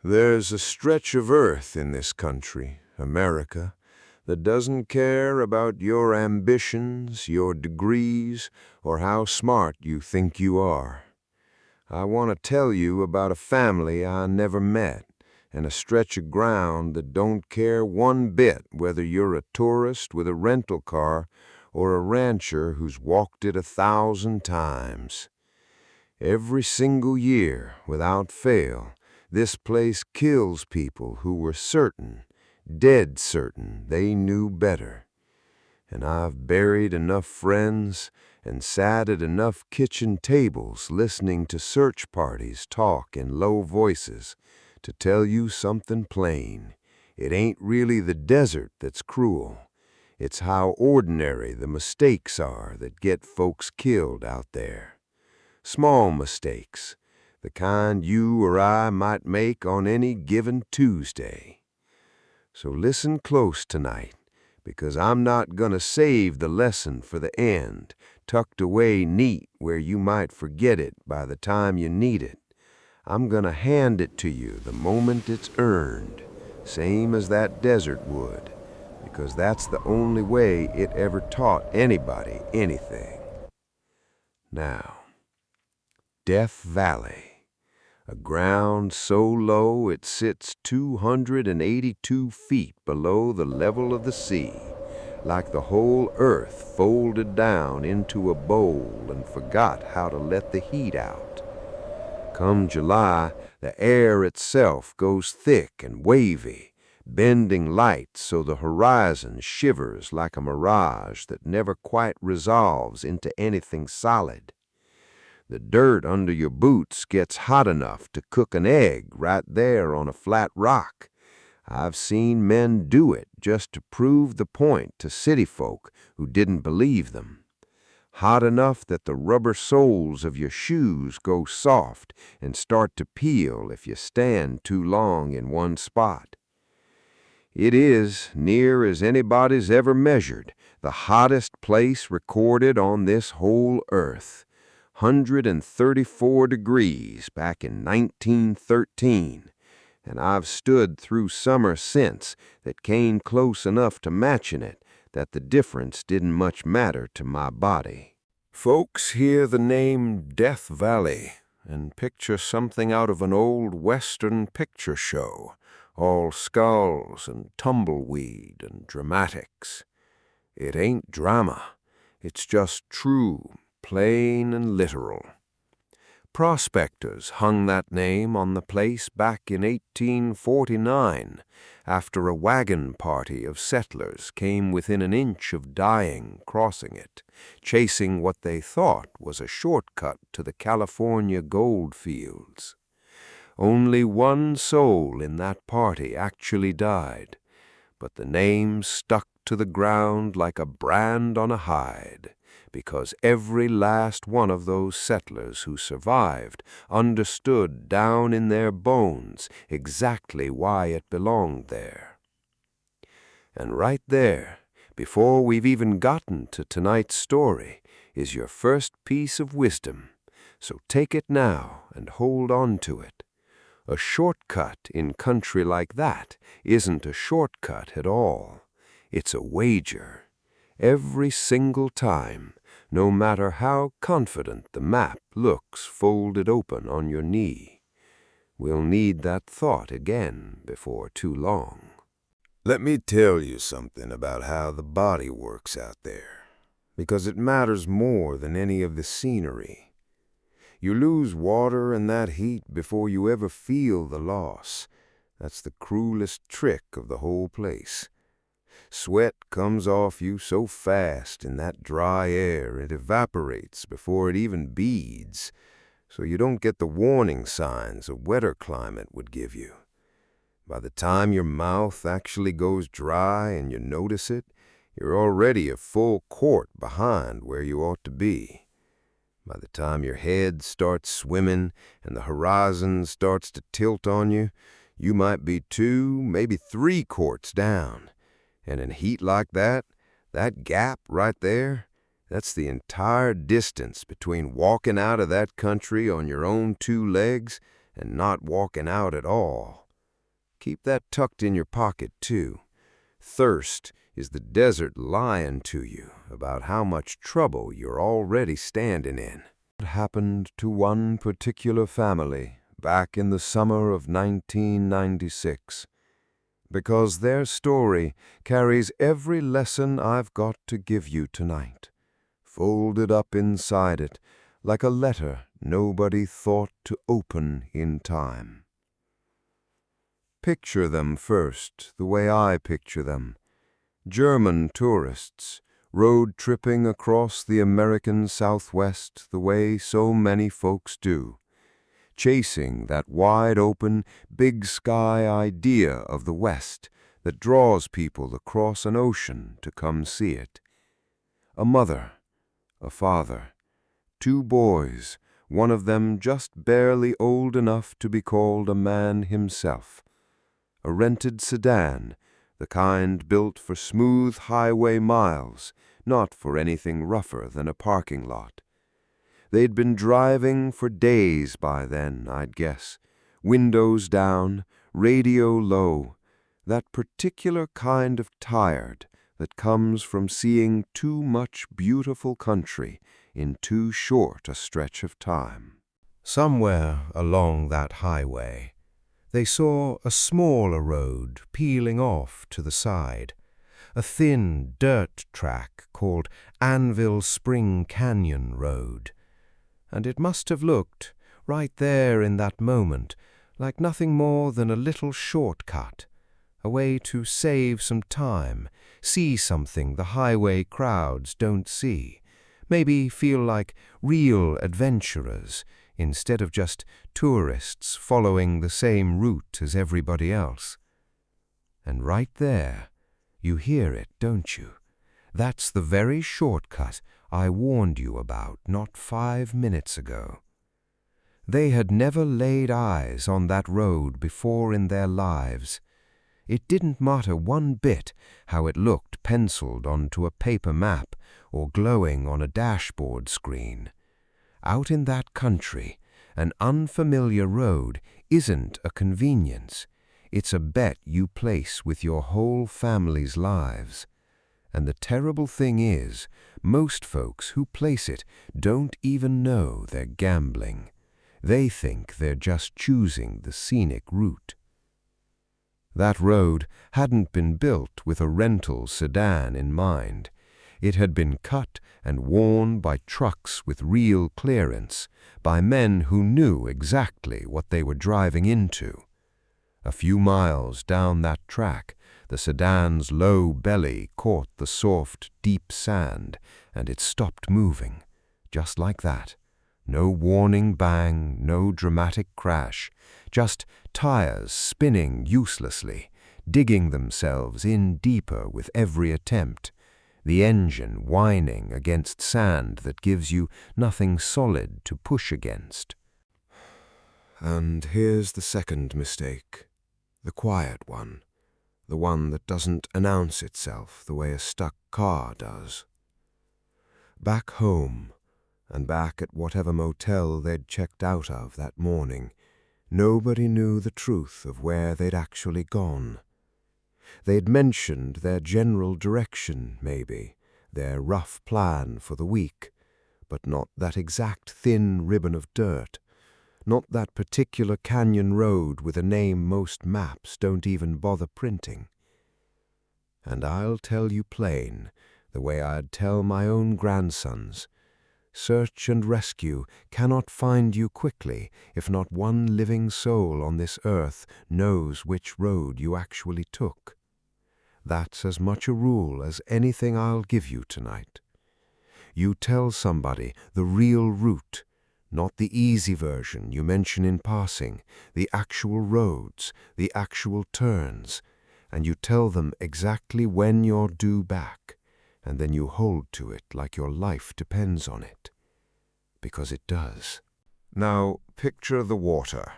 There's a stretch of earth in this country, America, that doesn't care about your ambitions, your degrees, or how smart you think you are. I want to tell you about a family I never met, and a stretch of ground that don't care one bit whether you're a tourist with a rental car or a rancher who's walked it 1,000 times. Every single year, without fail, this place kills people who were certain, dead certain, they knew better. And I've buried enough friends and sat at enough kitchen tables listening to search parties talk in low voices to tell you something plain. It ain't really the desert that's cruel. It's how ordinary the mistakes are that get folks killed out there. Small mistakes, the kind you or I might make on any given Tuesday. So listen close tonight, because I'm not gonna save the lesson for the end, tucked away neat where you might forget it by the time you need it. I'm gonna hand it to you the moment it's earned, same as that desert would, because that's the only way it ever taught anybody anything. Now, Death Valley, a ground so low it sits 282 feet below the level of the sea, like the whole earth folded down into a bowl and forgot how to let the heat out. Come July, the air itself goes thick and wavy, bending light so the horizon shivers like a mirage that never quite resolves into anything solid. The dirt under your boots gets hot enough to cook an egg right there on a flat rock. I've seen men do it just to prove the point to city folk who didn't believe them. Hot enough that the rubber soles of your shoes go soft and start to peel if you stand too long in one spot. It is, near as anybody's ever measured, the hottest place recorded on this whole earth. 134 degrees back in 1913, and I've stood through summer since that came close enough to matching it that the difference didn't much matter to my body. Folks hear the name Death Valley and picture something out of an old Western picture show, all skulls and tumbleweed and dramatics. It ain't drama, it's just true, plain and literal. Prospectors hung that name on the place back in 1849 after a wagon party of settlers came within an inch of dying crossing it, chasing what they thought was a shortcut to the California gold fields. Only one soul in that party actually died, but the name stuck to the ground like a brand on a hide, because every last one of those settlers who survived understood down in their bones exactly why it belonged there. And right there, before we've even gotten to tonight's story, is your first piece of wisdom. So take it now and hold on to it. A shortcut in country like that isn't a shortcut at all. It's a wager. Every single time, no matter how confident the map looks folded open on your knee. We'll need that thought again before too long. Let me tell you something about how the body works out there, because it matters more than any of the scenery. You lose water and that heat before you ever feel the loss. That's the cruelest trick of the whole place. Sweat comes off you so fast in that dry air it evaporates before it even beads, so you don't get the warning signs a wetter climate would give you. By the time your mouth actually goes dry and you notice it, you're already a full quart behind where you ought to be. By the time your head starts swimming and the horizon starts to tilt on you, you might be 2, maybe 3 quarts down. And in heat like that, that gap right there, that's the entire distance between walking out of that country on your own 2 legs and not walking out at all. Keep that tucked in your pocket, too. Thirst is the desert lying to you about how much trouble you're already standing in. It happened to one particular family back in the summer of 1996, because their story carries every lesson I've got to give you tonight, folded up inside it like a letter nobody thought to open in time. Picture them first, the way I picture them. German tourists, road-tripping across the American Southwest the way so many folks do, chasing that wide-open, big-sky idea of the West that draws people across an ocean to come see it. A mother, a father, two boys, one of them just barely old enough to be called a man himself. A rented sedan, the kind built for smooth highway miles, not for anything rougher than a parking lot. They'd been driving for days by then, I'd guess, windows down, radio low, that particular kind of tired that comes from seeing too much beautiful country in too short a stretch of time. Somewhere along that highway, they saw a smaller road peeling off to the side, a thin dirt track called Anvil Spring Canyon Road. And it must have looked, right there in that moment, like nothing more than a little shortcut, a way to save some time, see something the highway crowds don't see, maybe feel like real adventurers instead of just tourists following the same route as everybody else. And right there, you hear it, don't you? That's the very shortcut I warned you about not 5 minutes ago. They had never laid eyes on that road before in their lives. It didn't matter one bit how it looked penciled onto a paper map or glowing on a dashboard screen. Out in that country, an unfamiliar road isn't a convenience. It's a bet you place with your whole family's lives. And the terrible thing is, most folks who place it don't even know they're gambling. They think they're just choosing the scenic route. That road hadn't been built with a rental sedan in mind. It had been cut and worn by trucks with real clearance, by men who knew exactly what they were driving into. A few miles down that track, the sedan's low belly caught the soft, deep sand, and it stopped moving, just like that. No warning bang, no dramatic crash, just tires spinning uselessly, digging themselves in deeper with every attempt, the engine whining against sand that gives you nothing solid to push against. And here's the second mistake, the quiet one, the one that doesn't announce itself the way a stuck car does. Back home, and back at whatever motel they'd checked out of that morning, nobody knew the truth of where they'd actually gone. They'd mentioned their general direction, maybe, their rough plan for the week, but not that exact thin ribbon of dirt, not that particular canyon road with a name most maps don't even bother printing. And I'll tell you plain, the way I'd tell my own grandsons, search and rescue cannot find you quickly if not one living soul on this earth knows which road you actually took. That's as much a rule as anything I'll give you tonight. You tell somebody the real route, not the easy version you mention in passing, the actual roads, the actual turns, and you tell them exactly when you're due back, and then you hold to it like your life depends on it. Because it does. Now, picture the water.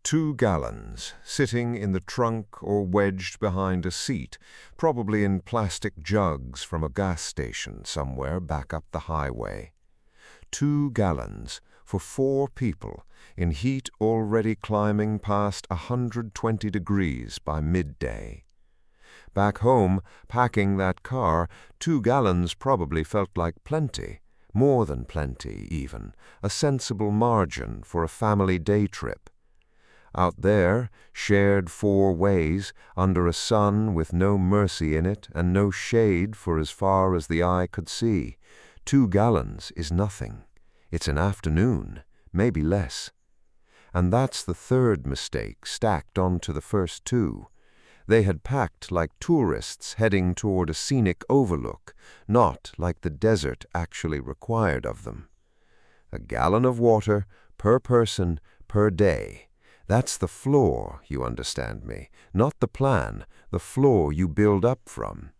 2 gallons, sitting in the trunk or wedged behind a seat, probably in plastic jugs from a gas station somewhere back up the highway. 2 gallons for 4 people in heat already climbing past 120 degrees by midday. Back home, packing that car, 2 gallons probably felt like plenty, more than plenty even, a sensible margin for a family day trip. Out there, shared 4 ways, under a sun with no mercy in it and no shade for as far as the eye could see, 2 gallons is nothing. It's an afternoon, maybe less. And that's the 3rd mistake stacked onto the first 2. They had packed like tourists heading toward a scenic overlook, not like the desert actually required of them. A gallon of water per person per day. That's the floor, you understand me, not the plan, the floor you build up from.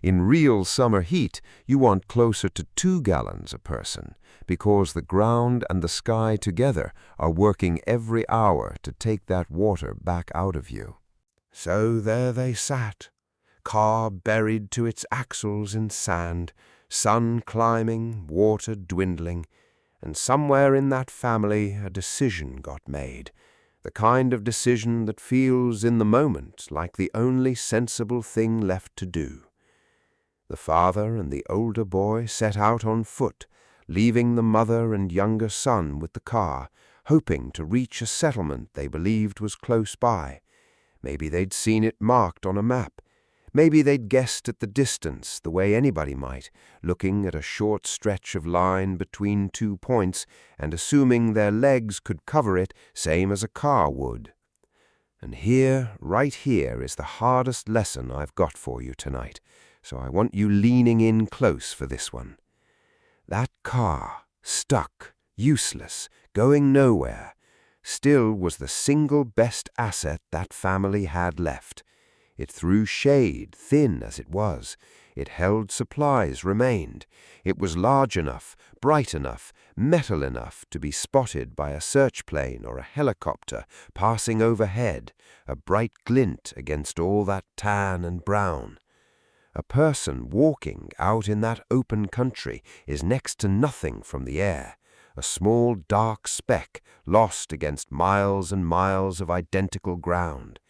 In real summer heat, you want closer to 2 gallons a person, because the ground and the sky together are working every hour to take that water back out of you. So there they sat, car buried to its axles in sand, sun climbing, water dwindling, and somewhere in that family a decision got made. The kind of decision that feels in the moment like the only sensible thing left to do. The father and the older boy set out on foot, leaving the mother and younger son with the car, hoping to reach a settlement they believed was close by. Maybe they'd seen it marked on a map. Maybe they'd guessed at the distance the way anybody might, looking at a short stretch of line between 2 points and assuming their legs could cover it same as a car would. And here, right here, is the hardest lesson I've got for you tonight, so I want you leaning in close for this one. That car, stuck, useless, going nowhere, still was the single best asset that family had left. It threw shade, thin as it was. It held supplies remained. It was large enough, bright enough, metal enough to be spotted by a search plane or a helicopter passing overhead, a bright glint against all that tan and brown. A person walking out in that open country is next to nothing from the air, a small dark speck lost against miles and miles of identical ground.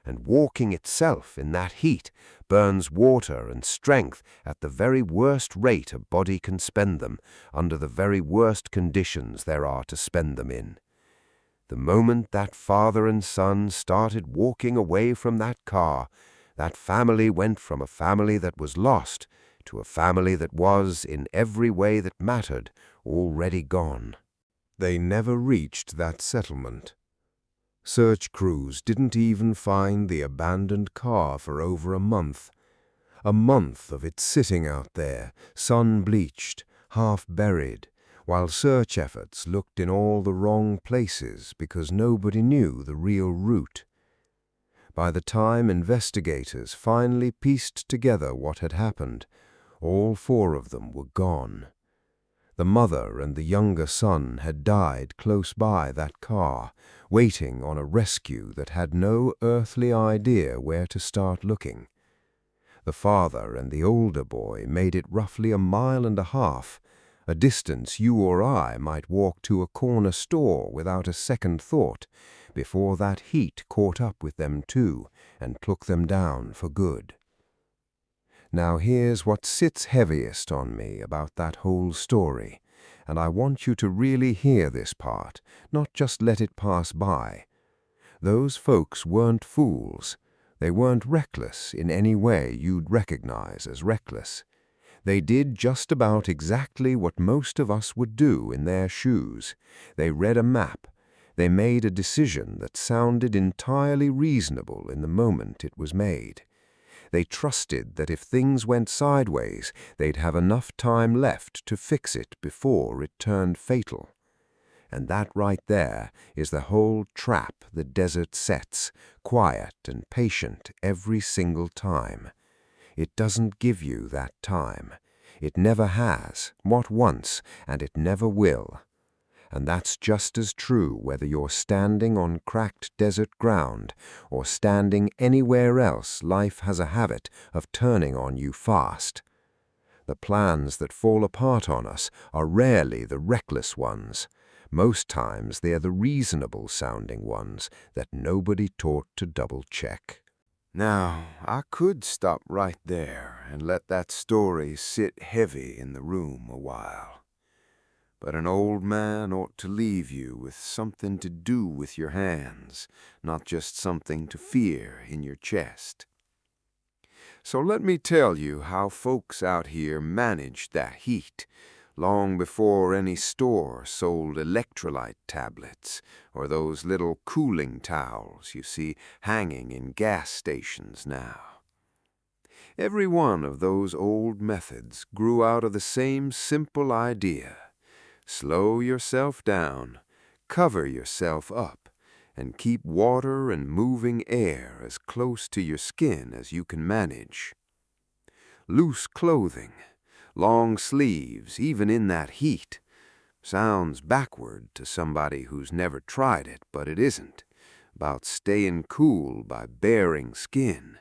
And walking itself in that heat burns water and strength at the very worst rate a body can spend them, under the very worst conditions there are to spend them in. The moment that father and son started walking away from that car, that family went from a family that was lost to a family that was, in every way that mattered, already gone. They never reached that settlement. Search crews didn't even find the abandoned car for over a month of it sitting out there, sun-bleached, half-buried, while search efforts looked in all the wrong places because nobody knew the real route. By the time investigators finally pieced together what had happened, all 4 of them were gone. The mother and the younger son had died close by that car, waiting on a rescue that had no earthly idea where to start looking. The father and the older boy made it roughly 1.5 miles, a distance you or I might walk to a corner store without a second thought, before that heat caught up with them too and took them down for good. Now here's what sits heaviest on me about that whole story, and I want you to really hear this part, not just let it pass by. Those folks weren't fools. They weren't reckless in any way you'd recognize as reckless. They did just about exactly what most of us would do in their shoes. They read a map. They made a decision that sounded entirely reasonable in the moment it was made. They trusted that if things went sideways, they'd have enough time left to fix it before it turned fatal. And that right there is the whole trap the desert sets, quiet and patient every single time. It doesn't give you that time. It never has, not once, and it never will. And that's just as true whether you're standing on cracked desert ground or standing anywhere else life has a habit of turning on you fast. The plans that fall apart on us are rarely the reckless ones, Most times they're the reasonable-sounding ones that nobody taught to double-check. Now, I could stop right there and let that story sit heavy in the room a while. But an old man ought to leave you with something to do with your hands, not just something to fear in your chest. So let me tell you how folks out here managed that heat, long before any store sold electrolyte tablets or those little cooling towels you see hanging in gas stations now. Every one of those old methods grew out of the same simple idea. Slow yourself down, cover yourself up, and keep water and moving air as close to your skin as you can manage. Loose clothing, long sleeves, even in that heat, sounds backward to somebody who's never tried it, but it isn't about staying cool by baring skin.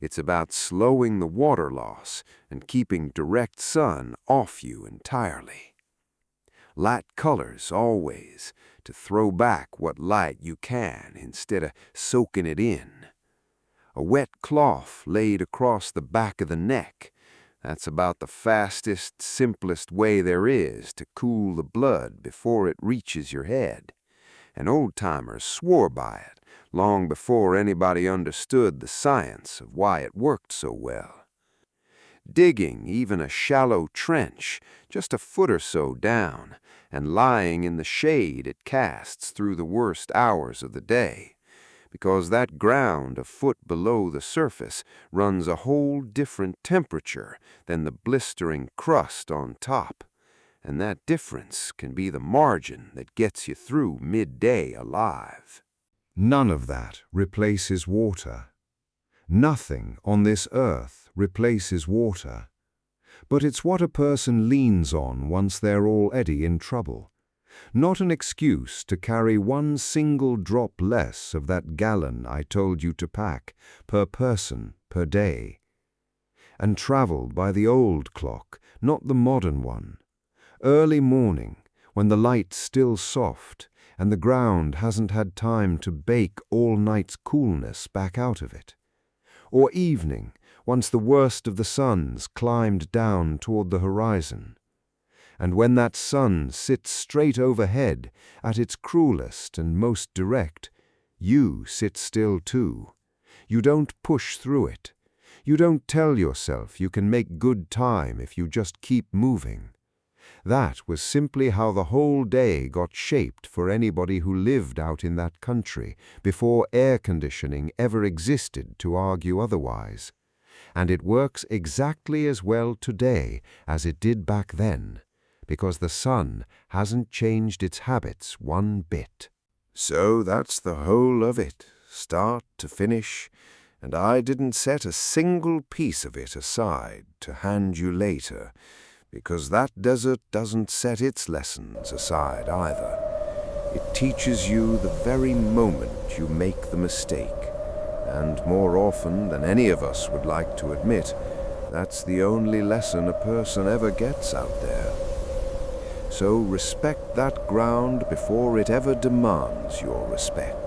It's about slowing the water loss and keeping direct sun off you entirely. Light colors always, to throw back what light you can instead of soaking it in. A wet cloth laid across the back of the neck. That's about the fastest, simplest way there is to cool the blood before it reaches your head. And old-timers swore by it long before anybody understood the science of why it worked so well. Digging even a shallow trench, just a foot or so down, and lying in the shade it casts through the worst hours of the day, because that ground a foot below the surface runs a whole different temperature than the blistering crust on top, and that difference can be the margin that gets you through midday alive. None of that replaces water. Nothing on this earth replaces water. But it's what a person leans on once they're already in trouble. Not an excuse to carry one single drop less of that gallon I told you to pack per person per day. And travel by the old clock, not the modern one. Early morning, when the light's still soft and the ground hasn't had time to bake all night's coolness back out of it. Or evening, once the worst of the sun's climbed down toward the horizon. And when that sun sits straight overhead at its cruelest and most direct, you sit still too. You don't push through it. You don't tell yourself you can make good time if you just keep moving. That was simply how the whole day got shaped for anybody who lived out in that country before air conditioning ever existed to argue otherwise. And it works exactly as well today as it did back then, because the sun hasn't changed its habits one bit. So that's the whole of it, start to finish, and I didn't set a single piece of it aside to hand you later, because that desert doesn't set its lessons aside either. It teaches you the very moment you make the mistake, and more often than any of us would like to admit, that's the only lesson a person ever gets out there. So respect that ground before it ever demands your respect.